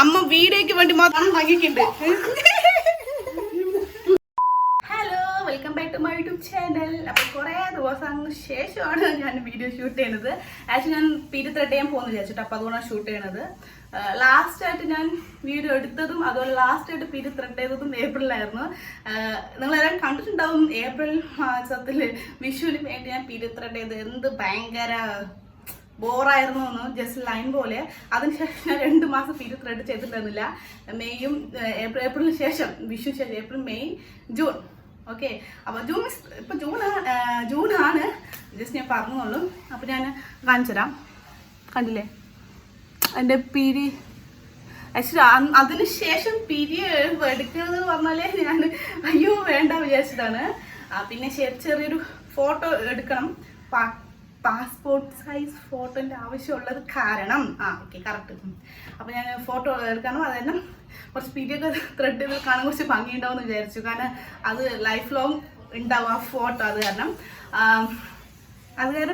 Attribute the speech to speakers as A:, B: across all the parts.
A: അമ്മ വീഡിയോക്ക് വേണ്ടി മാത്രം വാങ്ങിക്കുന്നുണ്ട്. Hello, welcome back to my YouTube channel. അപ്പോൾ കുറേ ദിവസങ്ങൾക്ക് ശേഷമാണ് ഞാൻ വീഡിയോ ഷൂട്ട് ചെയ്യുന്നത്. ആക്ച്വലി ഞാൻ പിരിത്തെട്ട് ചെയ്യാൻ പോകുന്നു വിചാരിച്ചിട്ട്, അപ്പോൾ അതുകൊണ്ടാണ് ഷൂട്ട് ചെയ്യണത്. ലാസ്റ്റായിട്ട് ഞാൻ വീഡിയോ എടുത്തതും അതുപോലെ ലാസ്റ്റായിട്ട് പിരിത്തെട്ട് ചെയ്തതും ഏപ്രിലായിരുന്നു. നിങ്ങളെല്ലാം കണ്ടിട്ടുണ്ടാവും, ഏപ്രിൽ മാസത്തിൽ വിഷുവിന് വേണ്ടി ഞാൻ പിരിത്തെട്ട് ചെയ്ത് എന്ത് ഭയങ്കര ബോറായിരുന്നു എന്ന്, ജസ്റ്റ് ലൈൻ പോലെ. അതിനുശേഷം ഞാൻ 2 മാസം പിരിത്തെട്ട് ചെയ്തിട്ടുണ്ടായിരുന്നില്ല. മെയ്യും ഏപ്രിലിന് ശേഷം, വിഷു ശേഷം ഏപ്രിൽ, മെയ്, ജൂൺ. ഓക്കെ, അപ്പോൾ ഇപ്പം ജൂണാണ്. ജസ്റ്റ് ഞാൻ പറഞ്ഞോളൂ. അപ്പോൾ ഞാൻ കാണിച്ചു തരാം. കണ്ടില്ലേ എൻ്റെ പിരി? ആക്ച്വലി അതിനുശേഷം പിരി എടുക്കുന്നത് പറഞ്ഞാലേ ഞാൻ അയ്യോ വേണ്ട വിചാരിച്ചതാണ്. പിന്നെ ചെറിയൊരു ഫോട്ടോ എടുക്കണം, പാസ്പോർട്ട് സൈസ് ഫോട്ടോൻ്റെ ആവശ്യമുള്ളത് കാരണം. Okay, correct. അപ്പോൾ ഞാൻ ഫോട്ടോ എടുക്കണം. അതെല്ലാം കുറച്ച് പീരിയൊക്കെ ത്രെഡ് ചെയ്ത് കാണാൻ കുറച്ച് ഭംഗിയുണ്ടാവും എന്ന് വിചാരിച്ചു. കാരണം അത് ലൈഫ് ലോങ് ഉണ്ടാവും ആ ഫോട്ടോ. അത് കാരണം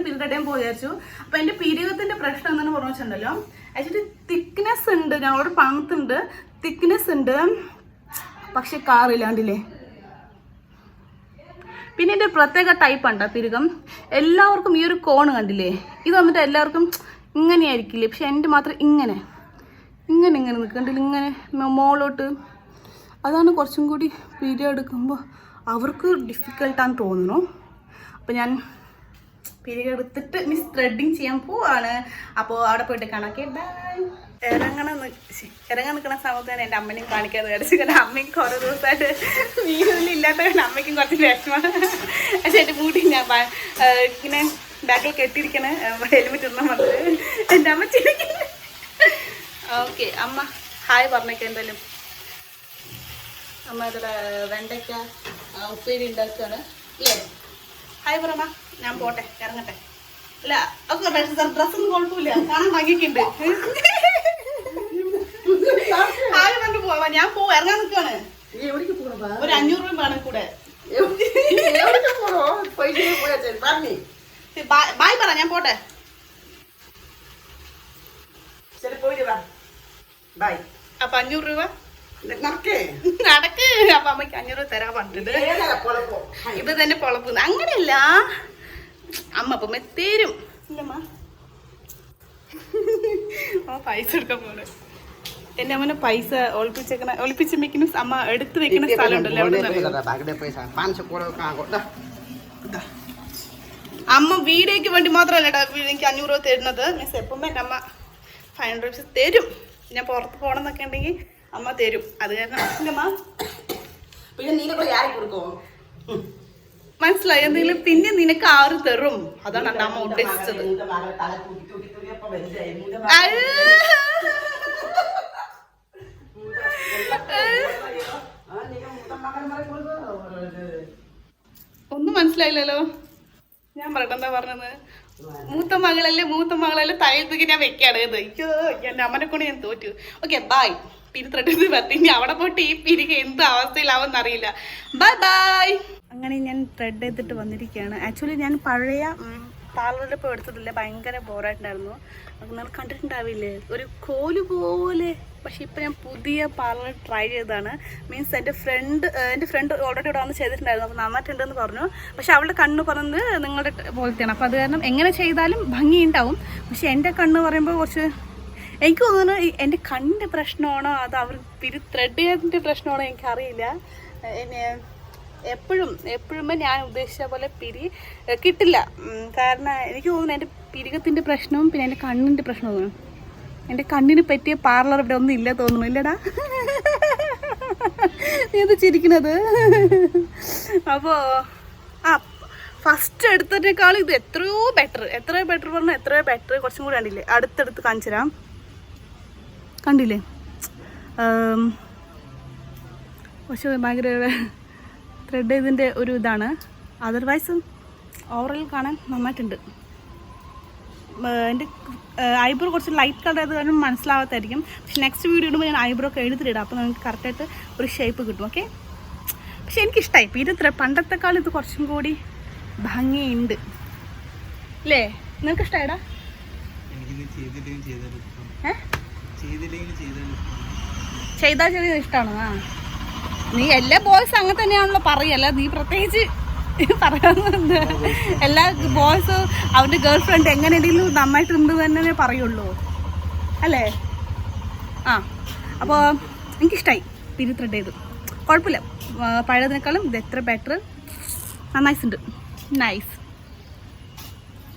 A: പീരിയഡ് ചെയ്യാൻ പോയി വിചാരിച്ചു. അപ്പോൾ എൻ്റെ പീരിയഡത്തിൻ്റെ പ്രശ്നം എന്താണെന്ന് പറഞ്ഞു വെച്ചിട്ടുണ്ടല്ലോ, ആക്ച്വലി തിക്നെസ് ഉണ്ട്, ഞങ്ങളോട് പണത്തുണ്ട്, തിക്നെസ് ഉണ്ട്, പക്ഷെ കാറില്ലാണ്ടില്ലേ. പിന്നെ ഇതിൻ്റെ പ്രത്യേക ടൈപ്പ് ഉണ്ടോ പിരുകം? എല്ലാവർക്കും ഈ ഒരു കോണ് കണ്ടില്ലേ, ഇത് വന്നിട്ട് എല്ലാവർക്കും ഇങ്ങനെയായിരിക്കില്ലേ, പക്ഷെ എൻ്റെ മാത്രം ഇങ്ങനെ നിൽക്കണ്ടില്ല, ഇങ്ങനെ മോളോട്ട്. അതാണ് കുറച്ചും കൂടി പീരിയഡ് എടുക്കുമ്പോൾ അവർക്ക് ഡിഫിക്കൽട്ടാന്ന് തോന്നുന്നു. അപ്പോൾ ഞാൻ പീരിയഡ് എടുത്തിട്ട് മിസ് ത്രെഡിങ് ചെയ്യാൻ പോവാണ്. അപ്പോൾ അവിടെ പോയിട്ട് കാണാം. Okay, bye. ഇറങ്ങാൻ നിൽക്കുന്ന സമയത്ത് തന്നെ എൻ്റെ അമ്മനെയും കാണിക്കാന്ന് വിചാരിച്ചു. കാരണം അമ്മയ്ക്ക് കുറേ ദിവസമായിട്ട് വീട്ടിലില്ലാത്തതുകൊണ്ട് അമ്മയ്ക്കും കുറച്ച് വിഷമമാണ്. പക്ഷെ എൻ്റെ മൂടി ഞാൻ ഇങ്ങനെ ബാക്കിൽ കെട്ടിയിരിക്കണേ, ഹെൽമെറ്റ് ഒന്നും വന്നത് എൻ്റെ അമ്മ ചിരിക്കുന്നു. ഓക്കെ, അമ്മ ഹായ് പറഞ്ഞേക്ക. എന്തായാലും അമ്മ ഇതിടെ വെണ്ടയ്ക്ക ഉപ്പേരി ഉണ്ടാക്കുകയാണ് അല്ലേ? ഹായ് പറമ്മ. ഞാൻ പോട്ടെ, ഇറങ്ങട്ടെ. അല്ല ഒക്കെ ഡ്രസ്സൊന്നും കുഴപ്പമില്ല, കാണാൻ ഭംഗിക്കുണ്ട്. ഹായ് പറഞ്ഞു പോവാ. ഞാൻ ഇറങ്ങാൻ നിൽക്കുകയാണ്. ഒരു 500 രൂപ വേണം കൂടെ. ബായ് പറ, ഞാൻ പോട്ടെ. അപ്പൊ 500 രൂപ നടക്ക്. അപ്പൊ അമ്മയ്ക്ക് 500 രൂപ തരാൻ പറഞ്ഞിട്ട് ഇത് തന്നെ പൊളപ്പുന്നു. അങ്ങനെയല്ല അമ്മ, അപ്പം തരും ഇല്ലമ്മ. പൈസ എടുക്കാൻ പോലെ എന്റെ അമ്മനെ പൈസ ഒളിപ്പിച്ച് വെക്കുന്ന അമ്മ എടുത്ത് വെക്കുന്ന സ്ഥലം ഉണ്ടല്ലോ. അമ്മ വീഡിയോക്ക് വേണ്ടി മാത്രമല്ല എനിക്ക് 500 രൂപ തരുന്നത്. മീൻസ് എപ്പം എൻ്റെ അമ്മ 500 രൂപ തരും. ഞാൻ പുറത്ത് പോകണമെന്നൊക്കെ ഉണ്ടെങ്കിൽ അമ്മ തരും. അത് കാരണം അമ്മ പിന്നെ നീ കൊടുക്കോ മനസ്സിലായി. എന്തെങ്കിലും പിന്നെ നിനക്ക് ആറ് തരും. അതാണ് എൻ്റെ അമ്മ ഉദ്ദേശിച്ചത്. ഒന്നും മനസ്സിലായില്ലല്ലോ. ഞാൻ പറയട്ടെ എന്താ പറഞ്ഞത്? മൂത്ത മകളല്ലേ തലയിൽ തൂക്കി ഞാൻ വെക്കാണ്. അയ്യോ, എൻ്റെ അമ്മനെ കൊണ്ട് ഞാൻ തോറ്റു. Okay, by. പിരിത്തെട്ട് പറ്റി അവിടെ പോയിട്ട് ഈ പിരിക എന്ത് അവസ്ഥയിലാവുമെന്ന് അറിയില്ല. Bye bye. അങ്ങനെ ഞാൻ ത്രെഡ് ചെയ്തിട്ട് വന്നിരിക്കുകയാണ്. ആക്ച്വലി ഞാൻ പഴയ പാർലറിൽ ഇപ്പോൾ എടുത്തതില്ല, ഭയങ്കര ബോറായിട്ടുണ്ടായിരുന്നു. നിങ്ങൾ കണ്ടിട്ടുണ്ടാവില്ലേ, ഒരു കോല് പോലെ. പക്ഷെ ഇപ്പം ഞാൻ പുതിയ പാർലർ ട്രൈ ചെയ്തതാണ്. മീൻസ് എൻ്റെ ഫ്രണ്ട് ഓൾറെഡി ഇവിടെ വന്ന് ചെയ്തിട്ടുണ്ടായിരുന്നു. അപ്പോൾ നന്നായിട്ടുണ്ടെന്ന് പറഞ്ഞു. പക്ഷെ അവളുടെ കണ്ണ് പറഞ്ഞത് നിങ്ങളുടെ പോലത്തെയാണ്. അപ്പോൾ അത് കാരണം എങ്ങനെ ചെയ്താലും ഭംഗിയുണ്ടാവും. പക്ഷെ എൻ്റെ കണ്ണ് പറയുമ്പോൾ കുറച്ച് എനിക്ക് തോന്നുന്നു എൻ്റെ കണ്ണിൻ്റെ പ്രശ്നമാണോ അത് അവർ ത്രെഡ് ചെയ്തതിൻ്റെ പ്രശ്നമാണോ എനിക്കറിയില്ല. എപ്പോഴും ഞാൻ ഉദ്ദേശിച്ച പോലെ പിരി കിട്ടില്ല. കാരണം എനിക്ക് തോന്നുന്നു എൻ്റെ പിരികത്തിൻ്റെ പ്രശ്നവും പിന്നെ എൻ്റെ കണ്ണിൻ്റെ പ്രശ്നവും തോന്നുന്നു. എൻ്റെ കണ്ണിന് പറ്റിയ പാർലർ ഇവിടെ ഒന്നും ഇല്ല തോന്നുന്നു. ഇല്ലടാ, നീ ഇത് ചിരിക്കുന്നത്. അപ്പോൾ ഫസ്റ്റ് എടുത്തതിനേക്കാളും ഇത് എത്രയോ ബെറ്റർ പറഞ്ഞാൽ എത്രയോ ബെറ്റർ. കുറച്ചും കൂടി കണ്ടില്ലേ, അടുത്തടുത്ത് കാണിച്ചു തരാം. കണ്ടില്ലേ, പക്ഷെ ഭയങ്കര ത്രെഡ് ചെയ്തിൻ്റെ ഒരു ഇതാണ്. അതർവൈസ് ഓവറോൾ കാണാൻ നന്നായിട്ടുണ്ട്. എൻ്റെ ഐബ്രോ കുറച്ച് ലൈറ്റ് കളർ ആയത് കാരണം മനസ്സിലാവാത്തായിരിക്കും. പക്ഷെ നെക്സ്റ്റ് വീഡിയോ ഇടുമ്പോൾ ഞാൻ ഐബ്രോ ഒക്കെ എഴുതിയിടാം. അപ്പോൾ നിങ്ങൾക്ക് കറക്റ്റായിട്ട് ഒരു ഷേപ്പ് കിട്ടും. ഓക്കെ, പക്ഷെ എനിക്കിഷ്ടമായി. പിന്നെ പണ്ടത്തെക്കാളും ഇത് കുറച്ചും കൂടി ഭംഗിയുണ്ട് അല്ലേ? നിങ്ങൾക്ക് ഇഷ്ടമായിടാ? ചെയ്താൽ ചെറിയ ഇഷ്ടമാണ്. ആ നീ എല്ലാ ബോയ്സും അങ്ങനെ തന്നെയാണല്ലോ പറയല്ല, നീ പ്രത്യേകിച്ച് പറയാറുണ്ട്. എല്ലാ ബോയ്സും അവൻ്റെ ഗേൾ ഫ്രണ്ട് എങ്ങനെയെങ്കിലും നന്നായിട്ടുണ്ട് തന്നെ പറയുള്ളൂ അല്ലേ? ആ അപ്പോൾ എനിക്കിഷ്ടമായി പിരി ത്രെഡ് ചെയ്തു. കുഴപ്പമില്ല, പഴയതിനേക്കാളും ഇത് എത്ര ബെറ്റർ, നന്നായിട്ടുണ്ട്. നൈസ്.